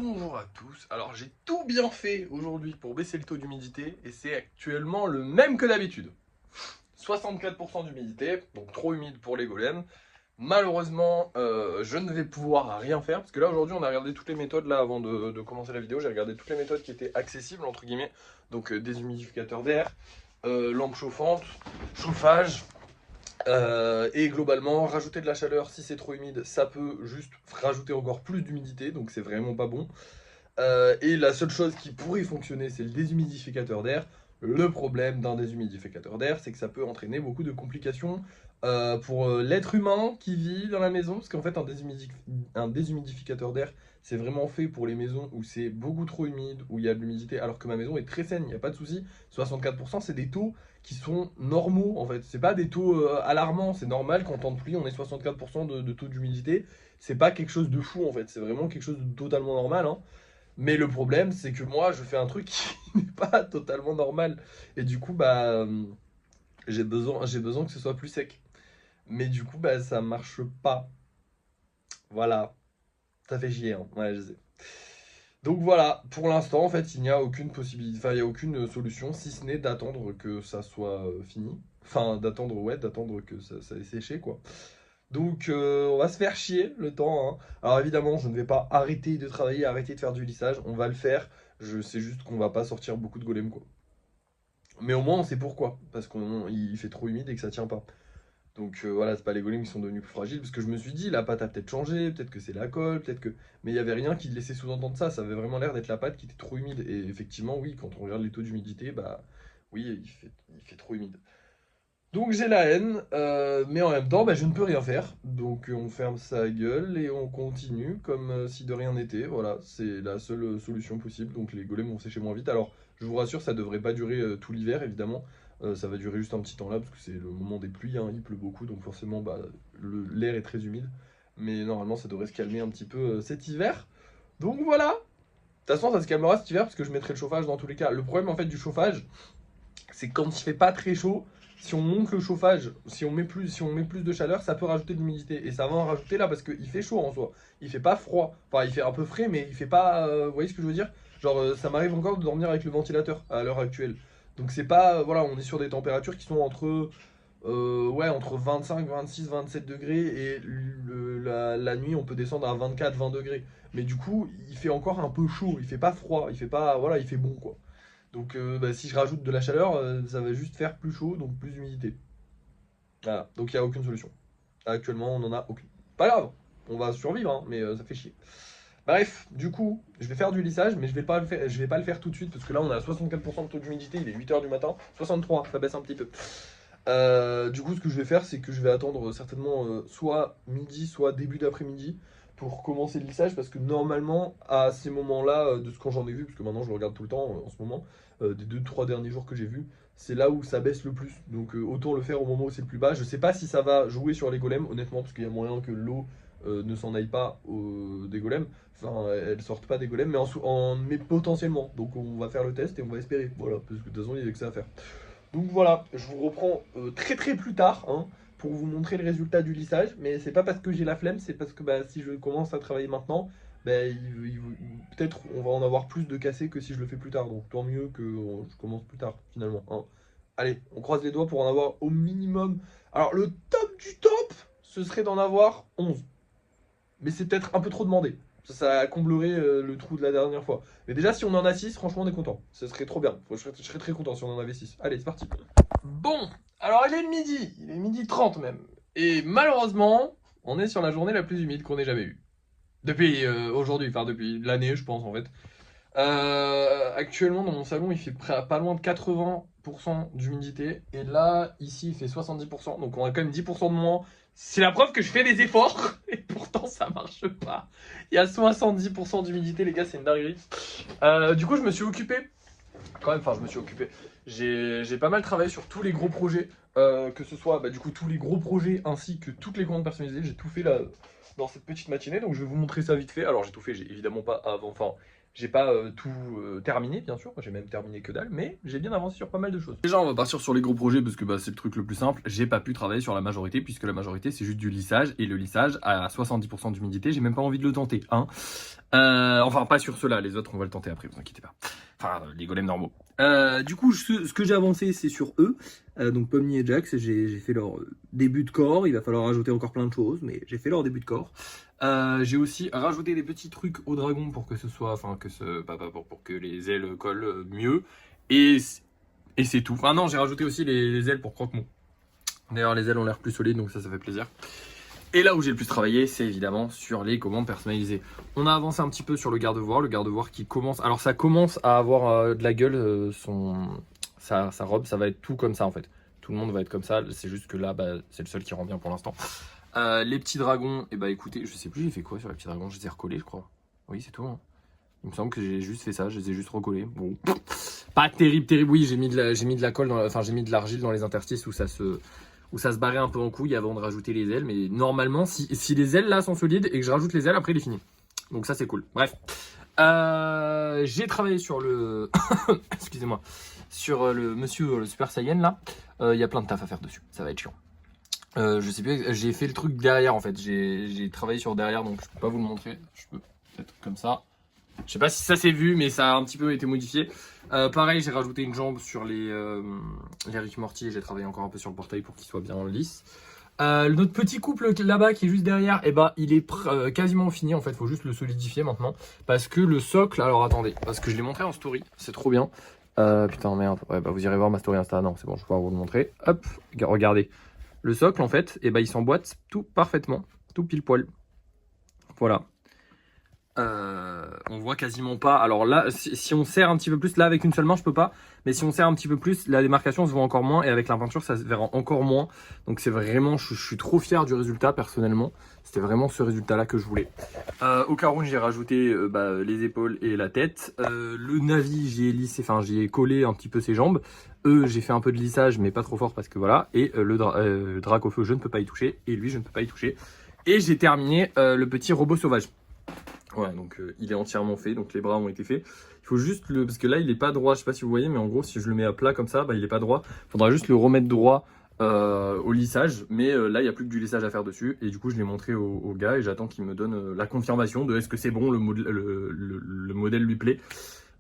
Bonjour à tous, alors j'ai tout bien fait aujourd'hui pour baisser le taux d'humidité et c'est actuellement le même que d'habitude. 64% d'humidité, donc trop humide pour les golems. Malheureusement, je ne vais pouvoir rien faire parce que là aujourd'hui on a regardé toutes les méthodes là avant de commencer la vidéo. J'ai regardé toutes les méthodes qui étaient accessibles entre guillemets, donc déshumidificateur d'air, lampe chauffante, chauffage. Et globalement, rajouter de la chaleur si c'est trop humide, ça peut juste rajouter encore plus d'humidité, donc c'est vraiment pas bon. Et la seule chose qui pourrait fonctionner, c'est le déshumidificateur d'air. Le problème d'un déshumidificateur d'air, c'est que ça peut entraîner beaucoup de complications pour l'être humain qui vit dans la maison. Parce qu'en fait, un déshumidificateur d'air, c'est vraiment fait pour les maisons où c'est beaucoup trop humide, où il y a de l'humidité, alors que ma maison est très saine, il n'y a pas de souci. 64%, c'est des taux qui sont normaux, en fait. C'est pas des taux alarmants, c'est normal qu'en temps de pluie, on ait 64% de taux d'humidité. C'est pas quelque chose de fou, en fait. C'est vraiment quelque chose de totalement normal, hein. Mais le problème, c'est que moi, je fais un truc qui n'est pas totalement normal. Et du coup, j'ai besoin que ce soit plus sec. Mais du coup, ça marche pas. Voilà. Ça fait chier, hein. Ouais, je sais. Donc voilà, pour l'instant, en fait, il n'y a aucune possibilité, enfin, il n'y a aucune solution, si ce n'est d'attendre que ça soit fini. Enfin, d'attendre, ouais, d'attendre que ça ait séché, quoi. Donc, on va se faire chier le temps, hein. Alors évidemment, je ne vais pas arrêter de travailler, arrêter de faire du lissage. On va le faire. Je sais juste qu'on va pas sortir beaucoup de golems, quoi. Mais au moins, on sait pourquoi. Parce qu'il fait trop humide et que ça tient pas. Donc voilà, c'est pas les golems qui sont devenus plus fragiles. Parce que je me suis dit, la pâte a peut-être changé, peut-être que c'est la colle, peut-être que. Mais il y avait rien qui laissait sous-entendre ça. Ça avait vraiment l'air d'être la pâte qui était trop humide. Et effectivement, oui, quand on regarde les taux d'humidité, bah oui, il fait trop humide. Donc j'ai la haine, mais en même temps, je ne peux rien faire. Donc on ferme sa gueule et on continue comme si de rien n'était. Voilà, c'est la seule solution possible. Donc les golems vont sécher moins vite. Alors je vous rassure, ça devrait pas durer tout l'hiver, évidemment. Ça va durer juste un petit temps là, parce que c'est le moment des pluies, hein, il pleut beaucoup, donc forcément l'air est très humide. Mais normalement, ça devrait se calmer un petit peu cet hiver. Donc voilà. De toute façon, ça se calmera cet hiver, parce que je mettrai le chauffage dans tous les cas. Le problème en fait du chauffage, c'est que quand il fait pas très chaud, si on monte le chauffage, si on met plus de chaleur, ça peut rajouter de l'humidité. Et ça va en rajouter là parce qu'il fait chaud en soi. Il fait pas froid. Enfin, il fait un peu frais, mais il fait pas. Vous voyez ce que je veux dire? Genre, ça m'arrive encore de dormir avec le ventilateur à l'heure actuelle. Donc c'est pas. Voilà, on est sur des températures qui sont entre 25, 26, 27 degrés. Et la nuit, on peut descendre à 24, 20 degrés. Mais du coup, il fait encore un peu chaud. Il fait pas froid. Il fait pas. Voilà, il fait bon quoi. Donc si je rajoute de la chaleur, ça va juste faire plus chaud, donc plus d'humidité. Voilà, donc il n'y a aucune solution. Actuellement, on n'en a aucune. Pas grave, on va survivre, hein, mais ça fait chier. Bref, du coup, je vais faire du lissage, mais je vais pas le faire tout de suite, parce que là on a 64% de taux d'humidité, il est 8 heures du matin. 63, ça baisse un petit peu. Du coup, ce que je vais faire, c'est que je vais attendre certainement soit midi, soit début d'après-midi pour commencer le lissage, parce que normalement, à ces moments-là, de ce que j'en ai vu, parce que maintenant je le regarde tout le temps en ce moment, des 2-3 derniers jours que j'ai vus, c'est là où ça baisse le plus. Donc autant le faire au moment où c'est le plus bas. Je sais pas si ça va jouer sur les golems, honnêtement, parce qu'il y a moyen que l'eau ne s'en aille pas des golems. Enfin, elles sortent pas des golems, mais potentiellement. Donc on va faire le test et on va espérer. Voilà, parce que de toute façon, il y a que ça à faire. Donc voilà, je vous reprends très très plus tard, hein, pour vous montrer le résultat du lissage. Mais c'est pas parce que j'ai la flemme, c'est parce que si je commence à travailler maintenant, peut-être on va en avoir plus de cassés que si je le fais plus tard. Donc tant mieux que je commence plus tard finalement, hein. Allez, on croise les doigts pour en avoir au minimum. Alors le top du top, ce serait d'en avoir 11. Mais c'est peut-être un peu trop demandé. Ça comblerait le trou de la dernière fois. Mais déjà, si on en a 6, franchement, on est content. Ce serait trop bien. Je serais très content si on en avait 6. Allez, c'est parti. Bon, alors il est midi. Il est midi 30 même. Et malheureusement, on est sur la journée la plus humide qu'on ait jamais eue. Depuis aujourd'hui, enfin depuis l'année, je pense en fait. Actuellement, dans mon salon, il fait pas loin de 80% d'humidité. Et là, ici, il fait 70%. Donc on a quand même 10% de moins. C'est la preuve que je fais des efforts. Et pourtant, ça marche pas. Il y a 70% d'humidité, les gars, c'est une dinguerie. Du coup, je me suis occupé. Quand même, enfin, je me suis occupé. J'ai pas mal travaillé sur tous les gros projets. Que ce soit, du coup, tous les gros projets ainsi que toutes les commandes personnalisées. J'ai tout fait là dans cette petite matinée. Donc, je vais vous montrer ça vite fait. Alors, j'ai tout fait, j'ai évidemment pas avant. Enfin, J'ai pas tout terminé, bien sûr, j'ai même terminé que dalle, mais j'ai bien avancé sur pas mal de choses. Déjà, on va partir sur les gros projets parce que bah, c'est le truc le plus simple. J'ai pas pu travailler sur la majorité puisque la majorité c'est juste du lissage et le lissage à 70% d'humidité, j'ai même pas envie de le tenter. Hein. Enfin, pas sur ceux-là, les autres on va le tenter après, vous inquiétez pas. Enfin, les golems normaux. Du coup, ce que j'ai avancé, c'est sur eux. Donc, Pomni et Jax, j'ai fait leur début de corps. Il va falloir rajouter encore plein de choses, mais j'ai fait leur début de corps. J'ai aussi rajouté des petits trucs au dragon pour que ce soit, enfin, pour que les ailes collent mieux. Et c'est tout. Enfin, non, j'ai rajouté aussi les ailes pour croque-mot. D'ailleurs, les ailes ont l'air plus solides, donc ça fait plaisir. Et là où j'ai le plus travaillé, c'est évidemment sur les commandes personnalisées. On a avancé un petit peu sur le garde-voir qui commence... Alors ça commence à avoir de la gueule, sa robe, ça va être tout comme ça en fait. Tout le monde va être comme ça, c'est juste que là, bah, c'est le seul qui rend bien pour l'instant. Les petits dragons, et bah écoutez, je sais plus j'ai fait quoi sur les petits dragons, je les ai recollés je crois. Oui c'est tout. Hein. Il me semble que j'ai juste fait ça, je les ai juste recollés. Bon, pas terrible, oui j'ai mis de la colle, enfin j'ai mis de l'argile dans les interstices où ça se barrait un peu en couille avant de rajouter les ailes. Mais normalement, si les ailes là sont solides et que je rajoute les ailes, après il est fini. Donc ça c'est cool. Bref. J'ai travaillé sur le... Excusez-moi. Sur le monsieur le Super Saiyan là. Il y a plein de taf à faire dessus. Ça va être chiant. Je sais plus, j'ai fait le truc derrière en fait. J'ai travaillé sur derrière donc je peux pas vous le montrer. Je peux peut-être comme ça. Je sais pas si ça s'est vu, mais ça a un petit peu été modifié. Pareil, j'ai rajouté une jambe sur les Rick Morty et j'ai travaillé encore un peu sur le portail pour qu'il soit bien lisse. Notre petit couple là-bas qui est juste derrière, eh ben, il est quasiment fini. En fait, il faut juste le solidifier maintenant. Parce que le socle, alors attendez, parce que je l'ai montré en story, c'est trop bien. Putain, merde, ouais, bah, vous irez voir ma story Insta. Non, c'est bon, je vais pouvoir vous le montrer. Hop, regardez. Le socle, en fait, eh ben, il s'emboîte tout parfaitement, tout pile poil. Voilà. On voit quasiment pas. Alors là, si on serre un petit peu plus, là avec une seule main je peux pas, mais si on serre un petit peu plus, la démarcation se voit encore moins et avec la peinture ça se verra encore moins. Donc c'est vraiment, je suis trop fier du résultat personnellement. C'était vraiment ce résultat là que je voulais. Au caron j'ai rajouté les épaules et la tête. Le Navi j'y ai lissé, enfin j'y ai collé un petit peu ses jambes. J'ai fait un peu de lissage mais pas trop fort parce que voilà. Et le drac au feu je ne peux pas y toucher et lui je ne peux pas y toucher. Et j'ai terminé le petit robot sauvage. Ouais, donc il est entièrement fait, donc les bras ont été faits. Il faut juste parce que là il est pas droit, je sais pas si vous voyez, mais en gros si je le mets à plat comme ça, bah, il est pas droit. Il faudra juste le remettre droit au lissage, mais là il n'y a plus que du lissage à faire dessus. Et du coup je l'ai montré au gars et j'attends qu'il me donne la confirmation de est-ce que c'est bon, le modèle lui plaît.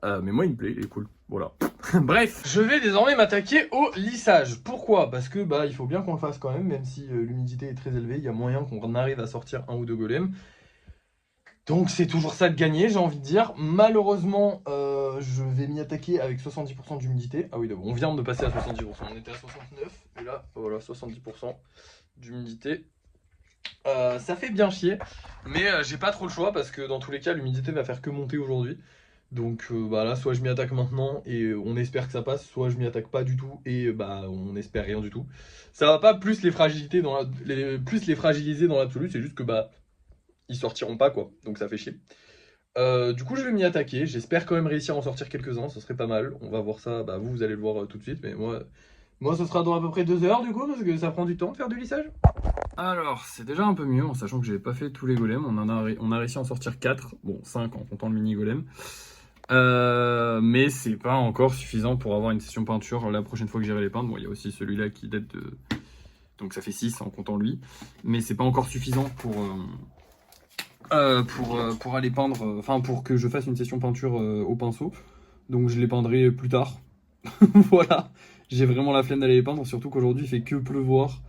Mais moi il me plaît, il est cool, voilà. Bref, je vais désormais m'attaquer au lissage. Pourquoi? Parce que bah il faut bien qu'on le fasse quand même si l'humidité est très élevée, il y a moyen qu'on arrive à sortir un ou deux golems. Donc c'est toujours ça de gagner, j'ai envie de dire. Malheureusement, je vais m'y attaquer avec 70% d'humidité. Ah oui, d'accord, on vient de passer à 70%, on était à 69, et là, voilà, 70% d'humidité. Ça fait bien chier, mais j'ai pas trop le choix parce que dans tous les cas, l'humidité va faire que monter aujourd'hui. Donc là, soit je m'y attaque maintenant et on espère que ça passe, soit je m'y attaque pas du tout et on espère rien du tout. Ça va pas plus les fragiliser dans l'absolu, c'est juste que ils sortiront pas quoi, donc ça fait chier. Du coup je vais m'y attaquer, j'espère quand même réussir à en sortir quelques-uns, ce serait pas mal. On va voir ça, vous allez le voir tout de suite, mais moi ce sera dans à peu près 2 heures du coup, parce que ça prend du temps de faire du lissage. Alors c'est déjà un peu mieux, en sachant que j'avais pas fait tous les golems, on a réussi à en sortir 4, bon 5 en comptant le mini golem. Mais c'est pas encore suffisant pour avoir une session peinture la prochaine fois que j'irai les peindre. Bon il y a aussi celui-là qui date de... Donc ça fait 6 en comptant lui, mais c'est pas encore suffisant pour aller peindre, enfin pour que je fasse une session peinture au pinceau. Donc je les peindrai plus tard. Voilà, j'ai vraiment la flemme d'aller les peindre, surtout qu'aujourd'hui il fait que pleuvoir.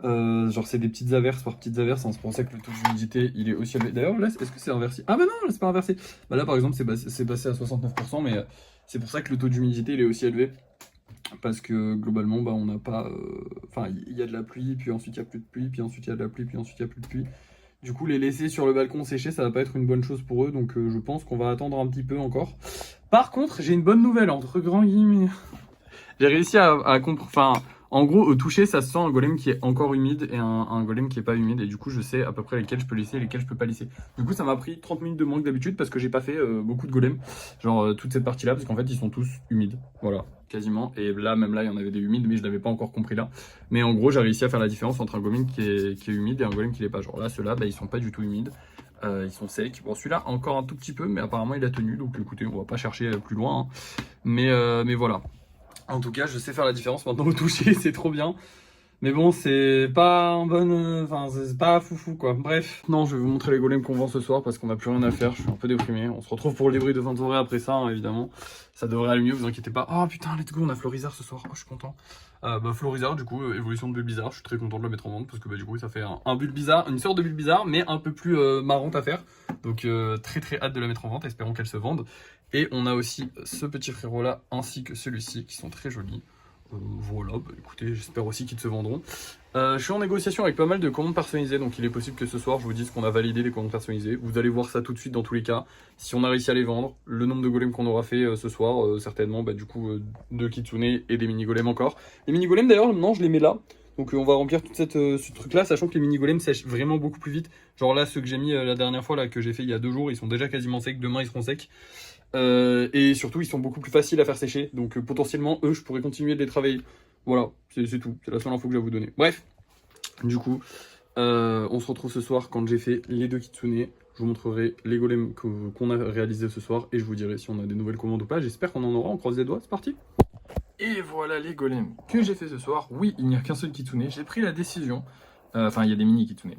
Genre c'est des petites averses par petites averses, hein. C'est pour ça que le taux d'humidité il est aussi élevé. D'ailleurs là, est-ce que c'est inversé? Ah bah non, là c'est pas inversé. Bah là par exemple c'est passé à 69%, mais c'est pour ça que le taux d'humidité il est aussi élevé. Parce que globalement on n'a pas... Enfin il y a de la pluie, puis ensuite il n'y a plus de pluie, puis ensuite il y a de la pluie, puis ensuite il n'y a plus de pluie. Du coup, les laisser sur le balcon sécher, ça va pas être une bonne chose pour eux, donc je pense qu'on va attendre un petit peu encore. Par contre, j'ai une bonne nouvelle, entre grands guillemets. J'ai réussi à comprendre... Enfin, en gros, au toucher, ça se sent un golem qui est encore humide et un golem qui est pas humide. Et du coup, je sais à peu près lesquels je peux lisser et lesquels je peux pas lisser. Du coup, ça m'a pris 30 minutes de moins que d'habitude parce que j'ai pas fait beaucoup de golems. Genre, toute cette partie-là, parce qu'en fait, ils sont tous humides. Voilà, quasiment. Et là, même là, il y en avait des humides, mais je l'avais pas encore compris là. Mais en gros, j'ai réussi à faire la différence entre un golem qui est humide et un golem qui l'est pas. Genre là, ceux-là, ils sont pas du tout humides. Ils sont secs. Bon, celui-là, encore un tout petit peu, mais apparemment, il a tenu. Donc, écoutez, on va pas chercher plus loin, hein. Mais voilà. En tout cas, je sais faire la différence maintenant au toucher, c'est trop bien. Mais bon, c'est pas un bon. Enfin, c'est pas foufou quoi. Bref. Non, je vais vous montrer les golems qu'on vend ce soir parce qu'on a plus rien à faire. Je suis un peu déprimé. On se retrouve pour le débrief de fin de soirée après ça, hein, évidemment. Ça devrait aller mieux, vous inquiétez pas. Oh putain, let's go, on a Florizard ce soir. Oh, je suis content. Florizard, du coup, évolution de Bulbizarre. Je suis très content de le mettre en vente parce que du coup, ça fait un Bulbizarre, une sorte de Bulbizarre, mais un peu plus marrante à faire. Donc, très très hâte de la mettre en vente. Espérons qu'elle se vende. Et on a aussi ce petit frérot là ainsi que celui-ci qui sont très jolis. Voilà, écoutez, j'espère aussi qu'ils se vendront. Je suis en négociation avec pas mal de commandes personnalisées, donc il est possible que ce soir je vous dise qu'on a validé les commandes personnalisées. Vous allez voir ça tout de suite dans tous les cas. Si on a réussi à les vendre, le nombre de golems qu'on aura fait ce soir, certainement, du coup, de Kitsune et des mini golems encore. Les mini golems d'ailleurs, maintenant je les mets là. Donc on va remplir tout ce truc là, sachant que les mini golems sèchent vraiment beaucoup plus vite. Genre là, ceux que j'ai mis la dernière fois, là, que j'ai fait il y a 2 jours, ils sont déjà quasiment secs, demain ils seront secs. Et surtout, ils sont beaucoup plus faciles à faire sécher. Donc potentiellement, eux, je pourrais continuer de les travailler. Voilà, c'est tout. C'est la seule info que j'ai à vous donner. Bref, du coup, on se retrouve ce soir quand j'ai fait les 2 Kitsune. Je vous montrerai les golems qu'on a réalisés ce soir et je vous dirai si on a des nouvelles commandes ou pas. J'espère qu'on en aura. On croise les doigts. C'est parti. Et voilà les golems que j'ai fait ce soir. Oui, il n'y a qu'un seul Kitsune. J'ai pris la décision. Enfin, il y a des mini Kitsune,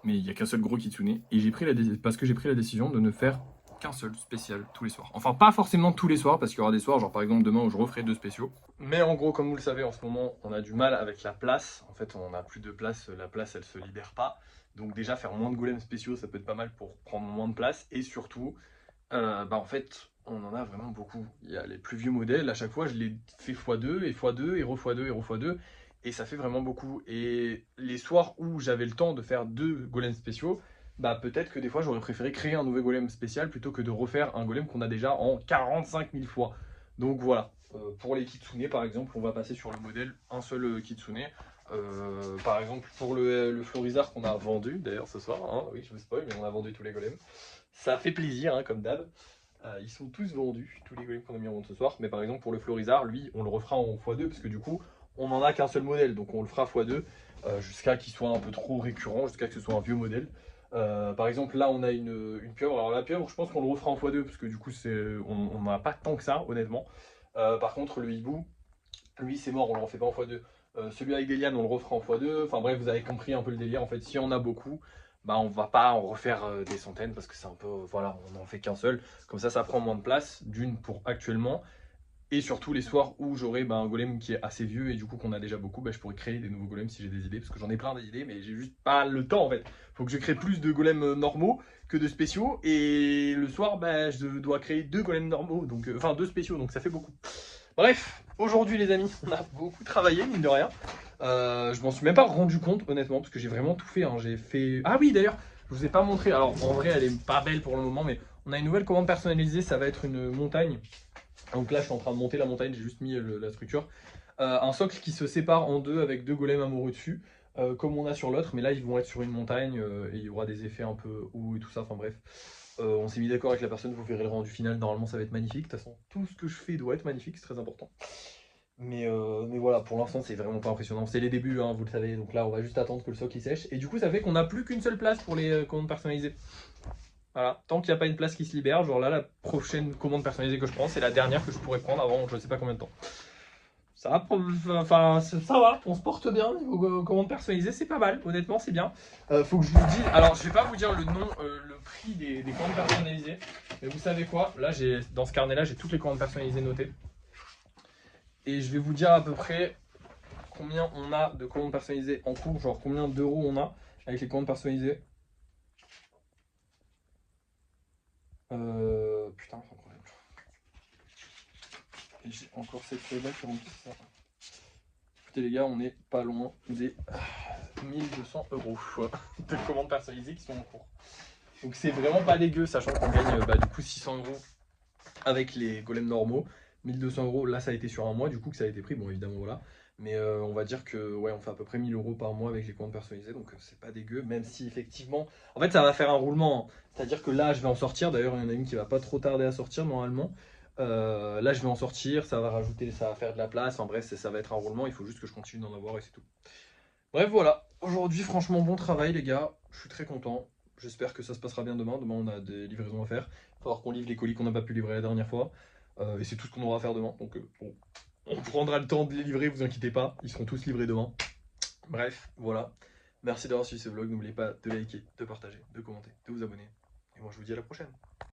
mais il n'y a qu'un seul gros Kitsune. Et j'ai pris parce que j'ai pris la décision de ne faire qu'un seul spécial tous les soirs. Enfin, pas forcément tous les soirs, parce qu'il y aura des soirs, genre par exemple demain où je referai 2 spéciaux. Mais en gros, comme vous le savez, en ce moment, on a du mal avec la place. En fait, on n'a plus de place, la place, elle se libère pas. Donc déjà, faire moins de golems spéciaux, ça peut être pas mal pour prendre moins de place. Et surtout, en fait, on en a vraiment beaucoup. Il y a les plus vieux modèles, à chaque fois, je les fais x2, et x2, et re-x2, et re-x2. Et ça fait vraiment beaucoup. Et les soirs où j'avais le temps de faire 2 golems spéciaux, peut-être que des fois j'aurais préféré créer un nouvel golem spécial plutôt que de refaire un golem qu'on a déjà en 45 000 fois. Donc voilà, pour les Kitsune par exemple, on va passer sur le modèle un seul Kitsune. Par exemple pour le Florizard qu'on a vendu d'ailleurs ce soir, hein, oui je vous spoil, mais on a vendu tous les golems. Ça fait plaisir hein, comme d'hab. Ils sont tous vendus, tous les golems qu'on a mis en vente ce soir. Mais par exemple pour le Florizard, lui on le refera en x2 parce que du coup on n'en a qu'un seul modèle, donc on le fera x2 jusqu'à qu'il soit un peu trop récurrent, jusqu'à que ce soit un vieux modèle. Par exemple, là, on a une pieuvre. Alors, la pieuvre, je pense qu'on le refera en x2 parce que du coup, on n'en a pas tant que ça, honnêtement. Par contre, le hibou, lui, c'est mort, on le refait pas en x2. Celui avec des lianes, on le refera en x2. Enfin, bref, vous avez compris un peu le délire. En fait, si on a beaucoup, on va pas en refaire des centaines parce que c'est un peu. Voilà, on n'en fait qu'un seul. Comme ça prend moins de place, d'une pour actuellement. Et surtout les soirs où j'aurai un golem qui est assez vieux et du coup qu'on a déjà beaucoup, je pourrais créer des nouveaux golems si j'ai des idées, parce que j'en ai plein d'idées, mais j'ai juste pas le temps en fait. Faut que je crée plus de golems normaux que de spéciaux, et le soir je dois créer 2 golems normaux, donc enfin 2 spéciaux, donc ça fait beaucoup. Bref, aujourd'hui les amis, on a beaucoup travaillé, mine de rien. Je m'en suis même pas rendu compte honnêtement, parce que j'ai vraiment tout fait, hein. J'ai fait... Ah oui d'ailleurs, je vous ai pas montré, alors en vrai elle est pas belle pour le moment, mais on a une nouvelle commande personnalisée, ça va être une montagne. Donc là, je suis en train de monter la montagne, j'ai juste mis la structure. Un socle qui se sépare en 2 avec 2 golems amoureux dessus, comme on a sur l'autre, mais là, ils vont être sur une montagne et il y aura des effets un peu hauts et tout ça, enfin bref. On s'est mis d'accord avec la personne, vous verrez le rendu final, normalement ça va être magnifique. De toute façon, tout ce que je fais doit être magnifique, c'est très important. Mais voilà, pour l'instant, c'est vraiment pas impressionnant. C'est les débuts, hein, vous le savez, donc là, on va juste attendre que le socle il sèche. Et du coup, ça fait qu'on n'a plus qu'une seule place pour les commandes personnalisées. Voilà, tant qu'il n'y a pas une place qui se libère, genre là, la prochaine commande personnalisée que je prends, c'est la dernière que je pourrais prendre avant je sais pas combien de temps. Ça va, enfin, ça va, on se porte bien niveau commande personnalisée, c'est pas mal, honnêtement, c'est bien. Faut que je vous dise, alors je vais pas vous dire le nom, le prix des commandes personnalisées, mais vous savez quoi, là, dans ce carnet-là, j'ai toutes les commandes personnalisées notées. Et je vais vous dire à peu près combien on a de commandes personnalisées en cours, genre combien d'euros on a avec les commandes personnalisées. Putain, c'est incroyable. Et j'ai encore cette feuille-là qui remplit ça. Écoutez les gars, on est pas loin des 1200 euros de commandes personnalisées qui sont en cours. Donc c'est vraiment pas dégueu, sachant qu'on gagne du coup 600 euros avec les golems normaux. 1200 euros, là ça a été sur un mois du coup que ça a été pris, bon évidemment voilà. Mais on va dire que ouais, on fait à peu près 1000 euros par mois avec les commandes personnalisées, donc c'est pas dégueu, même si effectivement, en fait ça va faire un roulement, hein. C'est-à-dire que là je vais en sortir, d'ailleurs il y en a une qui va pas trop tarder à sortir normalement. Là je vais en sortir, ça va rajouter, ça va faire de la place, en bref ça va être un roulement, il faut juste que je continue d'en avoir et c'est tout. Bref voilà, aujourd'hui franchement bon travail les gars, je suis très content. J'espère que ça se passera bien demain. Demain, on a des livraisons à faire. Il va falloir qu'on livre les colis qu'on n'a pas pu livrer la dernière fois. Et c'est tout ce qu'on aura à faire demain. Donc, bon, on prendra le temps de les livrer, vous inquiétez pas. Ils seront tous livrés demain. Bref, voilà. Merci d'avoir suivi ce vlog. N'oubliez pas de liker, de partager, de commenter, de vous abonner. Et moi, je vous dis à la prochaine.